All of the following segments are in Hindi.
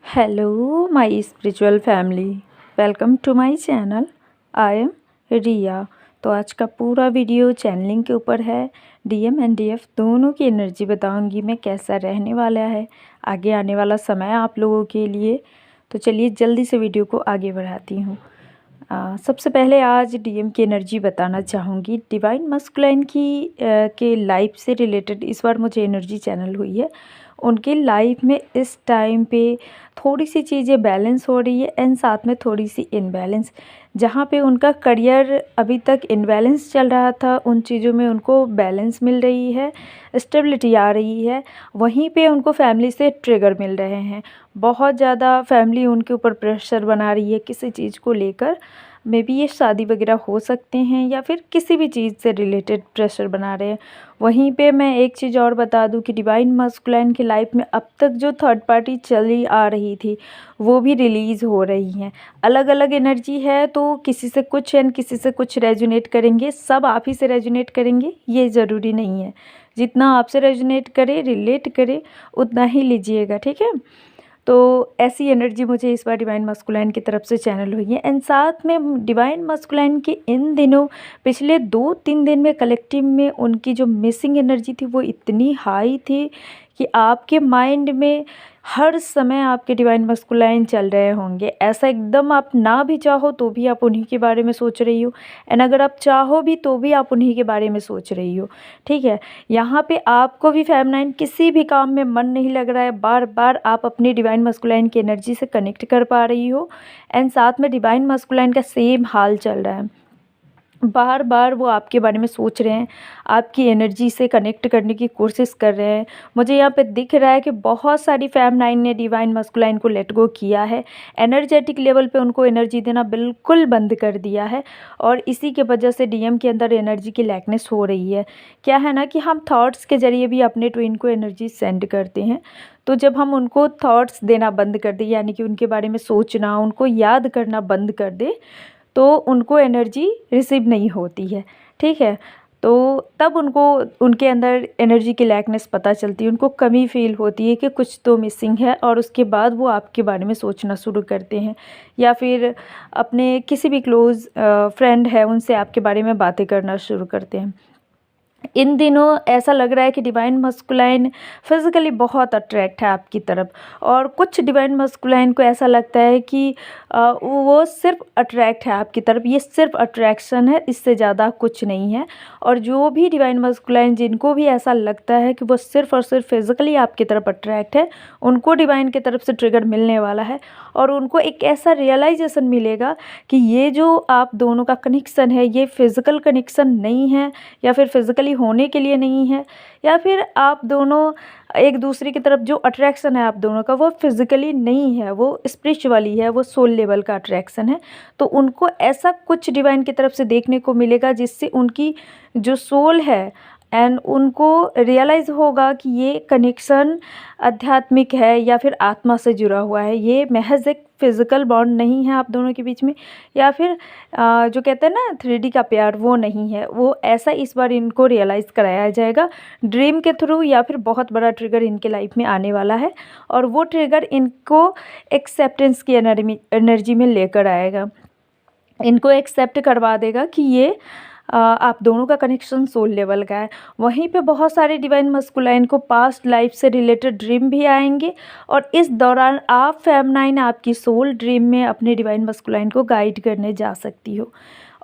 Hello my spiritual family, welcome to my channel. I am Riya. तो आज का पूरा वीडियो चैनलिंग के ऊपर है। डीएम एंड डीएफ दोनों की एनर्जी बताऊंगी मैं, कैसा रहने वाला है आगे आने वाला समय आप लोगों के लिए। तो चलिए जल्दी से वीडियो को आगे बढ़ाती हूँ। सबसे पहले आज डीएम की एनर्जी बताना चाहूँगी। डिवाइन मस्कुलाइन की के लाइफ से रिलेटेड इस बार मुझे एनर्जी चैनल हुई है। उनकी लाइफ में इस टाइम पे थोड़ी सी चीज़ें बैलेंस हो रही है एंड साथ में थोड़ी सी इनबैलेंस। जहाँ पे उनका करियर अभी तक इनबैलेंस चल रहा था, उन चीज़ों में उनको बैलेंस मिल रही है, स्टेबिलिटी आ रही है। वहीं पे उनको फैमिली से ट्रिगर मिल रहे हैं। बहुत ज़्यादा फैमिली उनके ऊपर प्रेशर बना रही है किसी चीज़ को लेकर। मे बी ये शादी वगैरह हो सकते हैं या फिर किसी भी चीज़ से रिलेटेड प्रेशर बना रहे हैं। वहीं पे मैं एक चीज़ और बता दूं कि डिवाइन मस्कुलाइन की लाइफ में अब तक जो थर्ड पार्टी चली आ रही थी वो भी रिलीज़ हो रही हैं। अलग अलग एनर्जी है, तो किसी से कुछ एंड किसी से कुछ रेजोनेट करेंगे। सब आप ही से रेजोनेट करेंगे ये ज़रूरी नहीं है। जितना आपसे रेजोनेट करे, रिलेट करे, उतना ही लीजिएगा, ठीक है। तो ऐसी एनर्जी मुझे इस बार डिवाइन मस्कुलाइन की तरफ से चैनल हुई है। एंड साथ में डिवाइन मस्कुलाइन के इन दिनों पिछले 2-3 दिन में कलेक्टिव में उनकी जो मिसिंग एनर्जी थी वो इतनी हाई थी कि आपके माइंड में हर समय आपके डिवाइन मस्कुलाइन चल रहे होंगे। ऐसा एकदम आप ना भी चाहो तो भी आप उन्हीं के बारे में सोच रही हो, एंड अगर आप चाहो भी तो भी आप उन्हीं के बारे में सोच रही हो, ठीक है। यहाँ पे आपको भी फेमिनाइन किसी भी काम में मन नहीं लग रहा है, बार बार आप अपनी डिवाइन मस्कुलाइन की एनर्जी से कनेक्ट कर पा रही हो। एंड साथ में डिवाइन मस्कुलाइन का सेम हाल चल रहा है। बार बार वो आपके बारे में सोच रहे हैं, आपकी एनर्जी से कनेक्ट करने की कोशिश कर रहे हैं। मुझे यहाँ पे दिख रहा है कि बहुत सारी फेमिनाइन ने डिवाइन मस्कुलाइन को लेट गो किया है। एनर्जेटिक लेवल पे उनको एनर्जी देना बिल्कुल बंद कर दिया है, और इसी के वजह से डीएम के अंदर एनर्जी की लैकनेस हो रही है। क्या है ना कि हम थॉट्स के ज़रिए भी अपने ट्विन को एनर्जी सेंड करते हैं। तो जब हम उनको थॉट्स देना बंद कर दें, यानी कि उनके बारे में सोचना, उनको याद करना बंद कर दें, तो उनको एनर्जी रिसीव नहीं होती है, ठीक है। तो तब उनको उनके अंदर एनर्जी की लैकनेस पता चलती है, उनको कमी फील होती है कि कुछ तो मिसिंग है, और उसके बाद वो आपके बारे में सोचना शुरू करते हैं, या फिर अपने किसी भी क्लोज़ फ्रेंड है उनसे आपके बारे में बातें करना शुरू करते हैं। इन दिनों ऐसा लग रहा है कि डिवाइन मस्कुलाइन फिज़िकली बहुत अट्रैक्ट है आपकी तरफ, और कुछ डिवाइन मस्कुलाइन को ऐसा लगता है कि वो सिर्फ अट्रैक्ट है आपकी तरफ। ये सिर्फ अट्रैक्शन है, इससे ज़्यादा कुछ नहीं है। और जो भी डिवाइन मस्कुलाइन जिनको भी ऐसा लगता है कि वो सिर्फ और सिर्फ फिज़िकली आपकी तरफ अट्रैक्ट है, उनको डिवाइन की तरफ से ट्रिगर मिलने वाला है, और उनको एक ऐसा रियलाइजेशन मिलेगा कि ये जो आप दोनों का कनेक्शन है ये फ़िज़िकल कनेक्शन नहीं है, या फिर फिज़िकली होने के लिए नहीं है, या फिर आप दोनों एक दूसरे की तरफ जो अट्रैक्शन है आप दोनों का वो फिज़िकली नहीं है, वो स्पिरिचुअली है, वो सोल लेवल का अट्रैक्शन है। तो उनको ऐसा कुछ डिवाइन की तरफ से देखने को मिलेगा जिससे उनकी जो सोल है एंड उनको रियलाइज़ होगा कि ये कनेक्शन आध्यात्मिक है या फिर आत्मा से जुड़ा हुआ है। ये महज एक फ़िज़िकल बॉन्ड नहीं है आप दोनों के बीच में, या फिर जो कहते हैं ना 3D का प्यार, वो नहीं है। वो ऐसा इस बार इनको रियलाइज़ कराया जाएगा ड्रीम के थ्रू, या फिर बहुत बड़ा ट्रिगर इनके लाइफ में आने वाला है, और वो ट्रिगर इनको एक्सेप्टेंस की एनर्जी में लेकर आएगा। इनको एक्सेप्ट करवा देगा कि ये आप दोनों का कनेक्शन सोल लेवल का है। वहीं पे बहुत सारे डिवाइन मस्कुलाइन को पास्ट लाइफ से रिलेटेड ड्रीम भी आएंगे, और इस दौरान आप फेमिनाइन आपकी सोल ड्रीम में अपने डिवाइन मस्कुलाइन को गाइड करने जा सकती हो।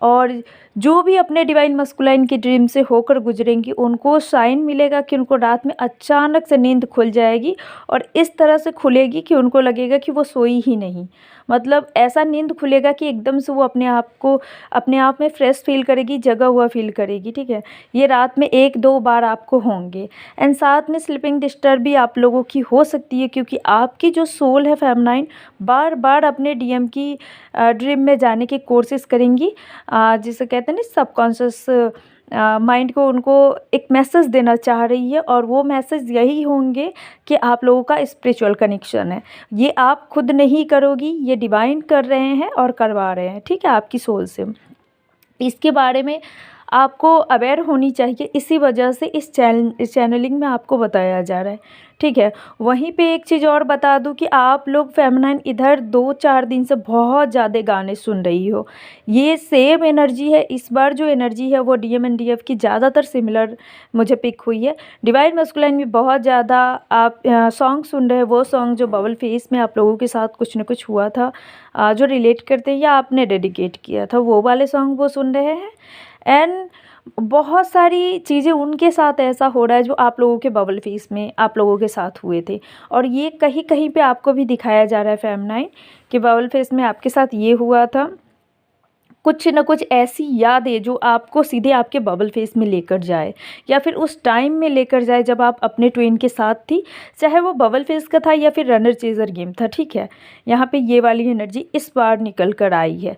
और जो भी अपने डिवाइन मस्कुलाइन की ड्रीम से होकर गुजरेंगी उनको साइन मिलेगा कि उनको रात में अचानक से नींद खुल जाएगी, और इस तरह से खुलेगी कि उनको लगेगा कि वो सोई ही नहीं। मतलब ऐसा नींद खुलेगा कि एकदम से वो अपने आप को अपने आप में फ्रेश फील करेगी, जगा हुआ फील करेगी, ठीक है। ये रात में 1-2 बार आपको होंगे। एंड साथ में स्लीपिंग डिस्टर्ब भी आप लोगों की हो सकती है, क्योंकि आपकी जो सोल है फेमिनाइन बार बार अपने डीएम की ड्रीम में जाने की कोशिश करेंगी, जिसे कहते हैं ना सबकॉन्शियस माइंड को उनको एक मैसेज देना चाह रही है, और वो मैसेज यही होंगे कि आप लोगों का स्पिरिचुअल कनेक्शन है। ये आप खुद नहीं करोगी, ये डिवाइन कर रहे हैं और करवा रहे हैं, ठीक है, आपकी सोल से। इसके बारे में आपको अवेयर होनी चाहिए। इसी वजह से इस चैनलिंग में आपको बताया जा रहा है, ठीक है। वहीं पे एक चीज़ और बता दूं कि आप लोग फेमिनाइन इधर 2-4 दिन से बहुत ज़्यादा गाने सुन रही हो। ये सेम एनर्जी है, इस बार जो एनर्जी है वो डीएम एंड डीएफ की ज़्यादातर सिमिलर मुझे पिक हुई है। डिवाइन मस्कुलाइन में बहुत ज़्यादा आप सॉन्ग सुन रहे हैं, वो सॉन्ग जो बबल फेस में आप लोगों के साथ कुछ ना कुछ हुआ था, जो रिलेट करते हैं या आपने डेडिकेट किया था, वो वाले सॉन्ग वो सुन रहे हैं। एंड बहुत सारी चीज़ें उनके साथ ऐसा हो रहा है जो आप लोगों के बबल फेस में आप लोगों के साथ हुए थे, और ये कहीं कहीं पे आपको भी दिखाया जा रहा है फेमिनाइन कि बबल फेस में आपके साथ ये हुआ था। कुछ न कुछ ऐसी यादें जो आपको सीधे आपके बबल फेस में लेकर जाए, या फिर उस टाइम में लेकर जाए जब आप अपने ट्विन के साथ थी, चाहे वो बबल फेस का था या फिर रनर चेजर गेम था, ठीक है। यहाँ पे ये वाली एनर्जी इस बार निकल कर आई है।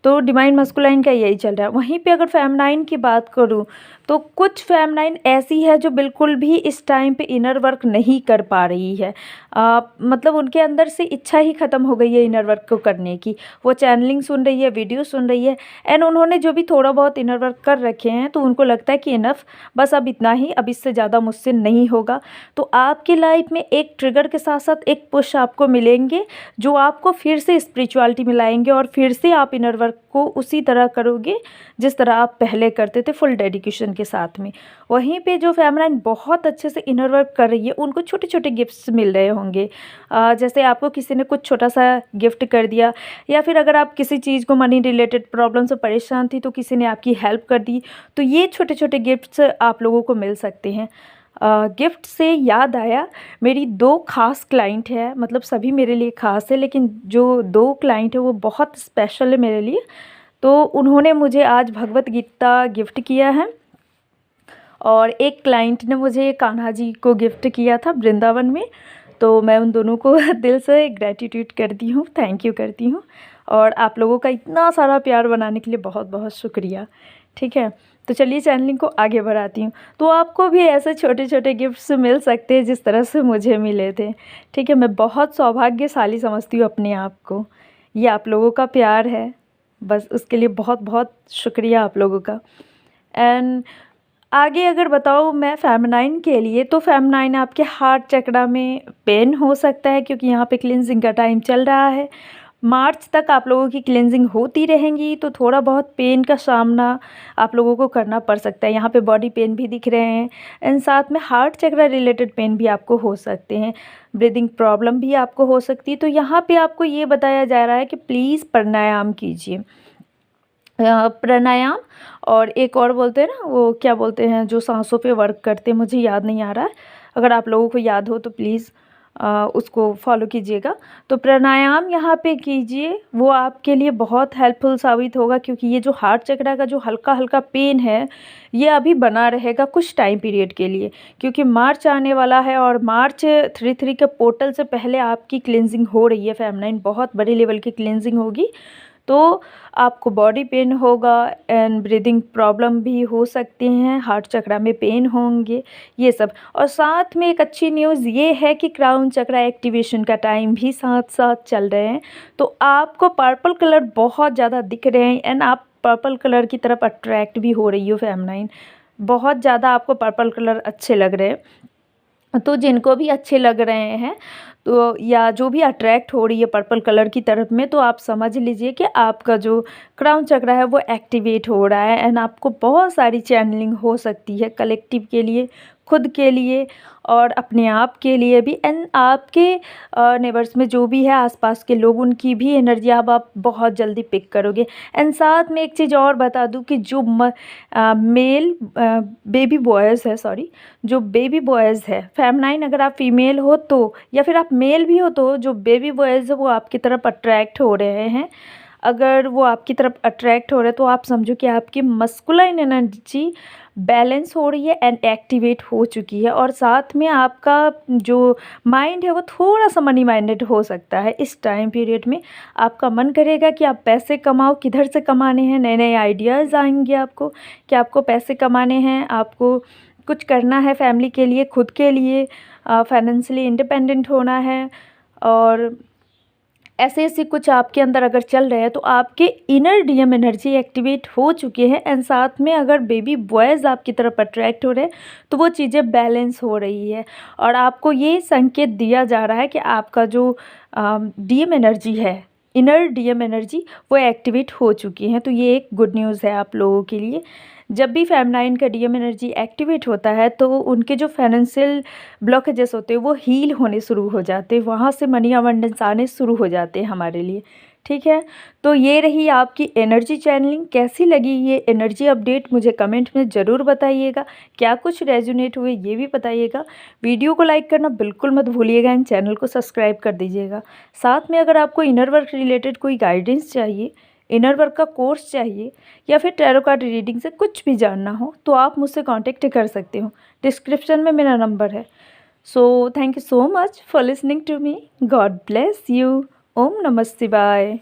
तो डिवाइन मस्कुलाइन का यही चल रहा है। वहीं पे अगर फेमिनाइन की बात करूँ तो कुछ फेमिनाइन ऐसी है जो बिल्कुल भी इस टाइम पे इनर वर्क नहीं कर पा रही है। मतलब उनके अंदर से इच्छा ही ख़त्म हो गई है इनर वर्क को करने की। वो चैनलिंग सुन रही है, वीडियो सुन रही है, एंड उन्होंने जो भी थोड़ा बहुत इनर वर्क कर रखे हैं तो उनको लगता है कि इनफ, बस अब इतना ही, अब इससे ज़्यादा मुझसे नहीं होगा। तो आपकी लाइफ में एक ट्रिगर के साथ साथ एक पुश आपको मिलेंगे जो आपको फिर से स्पिरिचुअलिटी में लाएंगे, और फिर से आप इनर वर्क को उसी तरह करोगे जिस तरह आप पहले करते थे, फुल डेडिकेशन के साथ में। वहीं पे जो फेमिनाइन बहुत अच्छे से इनर वर्क कर रही है उनको छोटे छोटे गिफ्ट्स मिल रहे होंगे। जैसे आपको किसी ने कुछ छोटा सा गिफ्ट कर दिया, या फिर अगर आप किसी चीज़ को मनी रिलेटेड प्रॉब्लम से परेशान थी तो किसी ने आपकी हेल्प कर दी, तो ये छोटे छोटे गिफ्ट्स आप लोगों को मिल सकते हैं। गिफ्ट से याद आया, मेरी 2 ख़ास क्लाइंट है, मतलब सभी मेरे लिए ख़ास है, लेकिन जो 2 क्लाइंट है वो बहुत स्पेशल है मेरे लिए। तो उन्होंने मुझे आज भगवत गीता गिफ्ट किया है, और एक क्लाइंट ने मुझे कान्हा जी को गिफ्ट किया था वृंदावन में। तो मैं उन दोनों को दिल से ग्रेटिट्यूड करती हूँ, थैंक यू करती हूँ। और आप लोगों का इतना सारा प्यार बनाने के लिए बहुत बहुत शुक्रिया, ठीक है। तो चलिए चैनलिंग को आगे बढ़ाती हूँ। तो आपको भी ऐसे छोटे छोटे गिफ्ट्स मिल सकते हैं जिस तरह से मुझे मिले थे, ठीक है। मैं बहुत सौभाग्यशाली समझती हूँ अपने आप को। ये आप लोगों का प्यार है, बस उसके लिए बहुत बहुत शुक्रिया आप लोगों का। एंड आगे अगर बताऊँ मैं फेमिनाइन के लिए, तो फेमिनाइन आपके हार्ट चक्रा में पेन हो सकता है क्योंकि यहाँ पे क्लिनजिंग का टाइम चल रहा है। मार्च तक आप लोगों की क्लिनजिंग होती रहेंगी, तो थोड़ा बहुत पेन का सामना आप लोगों को करना पड़ सकता है। यहाँ पे बॉडी पेन भी दिख रहे हैं, एंड साथ में हार्ट चक्रा रिलेटेड पेन भी आपको हो सकते हैं, ब्रीदिंग प्रॉब्लम भी आपको हो सकती है। तो यहाँ पे आपको ये बताया जा रहा है कि प्लीज़ प्राणायाम कीजिए। प्राणायाम, और एक और बोलते हैं ना, वो क्या बोलते हैं जो सांसों पे वर्क करते हैं, मुझे याद नहीं आ रहा है, अगर आप लोगों को याद हो तो प्लीज़ उसको फॉलो कीजिएगा। तो प्राणायाम यहाँ पे कीजिए, वो आपके लिए बहुत हेल्पफुल साबित होगा, क्योंकि ये जो हार्ट चक्रा का जो हल्का हल्का पेन है ये अभी बना रहेगा कुछ टाइम पीरियड के लिए, क्योंकि मार्च आने वाला है, और मार्च 3 के पोर्टल से पहले आपकी क्लिनजिंग हो रही है फेमिनाइन, बहुत बड़े लेवल की क्लिनजिंग होगी। तो आपको बॉडी पेन होगा, एंड ब्रीदिंग प्रॉब्लम भी हो सकती हैं, हार्ट चक्रा में पेन होंगे, ये सब। और साथ में एक अच्छी न्यूज़ ये है कि क्राउन चक्रा एक्टिवेशन का टाइम भी साथ साथ चल रहे हैं। तो आपको पर्पल कलर बहुत ज़्यादा दिख रहे हैं, एंड आप पर्पल कलर की तरफ अट्रैक्ट भी हो रही हो फेमिनाइन, बहुत ज़्यादा आपको पर्पल कलर अच्छे लग रहे हैं। तो जिनको भी अच्छे लग रहे हैं, तो या जो भी अट्रैक्ट हो रही है पर्पल कलर की तरफ में, तो आप समझ लीजिए कि आपका जो क्राउन चक्रा है वो एक्टिवेट हो रहा है, एंड आपको बहुत सारी चैनलिंग हो सकती है कलेक्टिव के लिए, खुद के लिए, और अपने आप के लिए भी, एंड आपके नेबर्स में जो भी है आसपास के लोग, उनकी भी एनर्जी अब आप बहुत जल्दी पिक करोगे। एंड साथ में एक चीज़ और बता दूं कि जो मेल बेबी बॉयज़ है, सॉरी, जो बेबी बॉयज़ है फेमिनाइन, अगर आप फीमेल हो तो, या फिर आप मेल भी हो, तो जो बेबी बॉयज़ है वो आपकी तरफ अट्रैक्ट हो रहे हैं। अगर वो आपकी तरफ अट्रैक्ट हो रहे हैं तो आप समझो कि आपकी मस्कुलाइन एनर्जी बैलेंस हो रही है एंड एक्टिवेट हो चुकी है, और साथ में आपका जो माइंड है वो थोड़ा सा मनी माइंडेड हो सकता है। इस टाइम पीरियड में आपका मन करेगा कि आप पैसे कमाओ, किधर से कमाने हैं, नए नए आइडियाज़ आएंगे आपको कि आपको पैसे कमाने हैं, आपको कुछ करना है फैमिली के लिए, खुद के लिए, फाइनेंशियली इंडिपेंडेंट होना है। और ऐसे ऐसे कुछ आपके अंदर अगर चल रहे हैं तो आपके इनर डीएम एनर्जी एक्टिवेट हो चुके हैं। एंड साथ में अगर बेबी बॉयज़ आपकी तरफ अट्रैक्ट हो रहे हैं तो वो चीज़ें बैलेंस हो रही है और आपको ये संकेत दिया जा रहा है कि आपका जो डीएम एनर्जी है, इनर डीएम एनर्जी, वो एक्टिवेट हो चुकी हैं। तो ये एक गुड न्यूज़ है आप लोगों के लिए। जब भी फेमिनाइन का डीएम एनर्जी एक्टिवेट होता है तो उनके जो फाइनेंशियल ब्लॉकेजेस होते हैं वो हील होने शुरू हो जाते हैं, वहाँ से मनी अबंडेंस आने शुरू हो जाते हैं हमारे लिए। ठीक है, तो ये रही आपकी एनर्जी चैनलिंग। कैसी लगी ये एनर्जी अपडेट मुझे कमेंट में ज़रूर बताइएगा। क्या कुछ रेजोनेट हुए ये भी बताइएगा। वीडियो को लाइक करना बिल्कुल मत भूलिएगा एंड चैनल को सब्सक्राइब कर दीजिएगा। साथ में अगर आपको इनर वर्क रिलेटेड कोई गाइडेंस चाहिए, इनर वर्क का कोर्स चाहिए या फिर टैरो कार्ड रीडिंग से कुछ भी जानना हो तो आप मुझसे कांटेक्ट कर सकते हो। डिस्क्रिप्शन में मेरा नंबर है। So thank you so much for listening to me. God bless you. Om नमः शिवाय।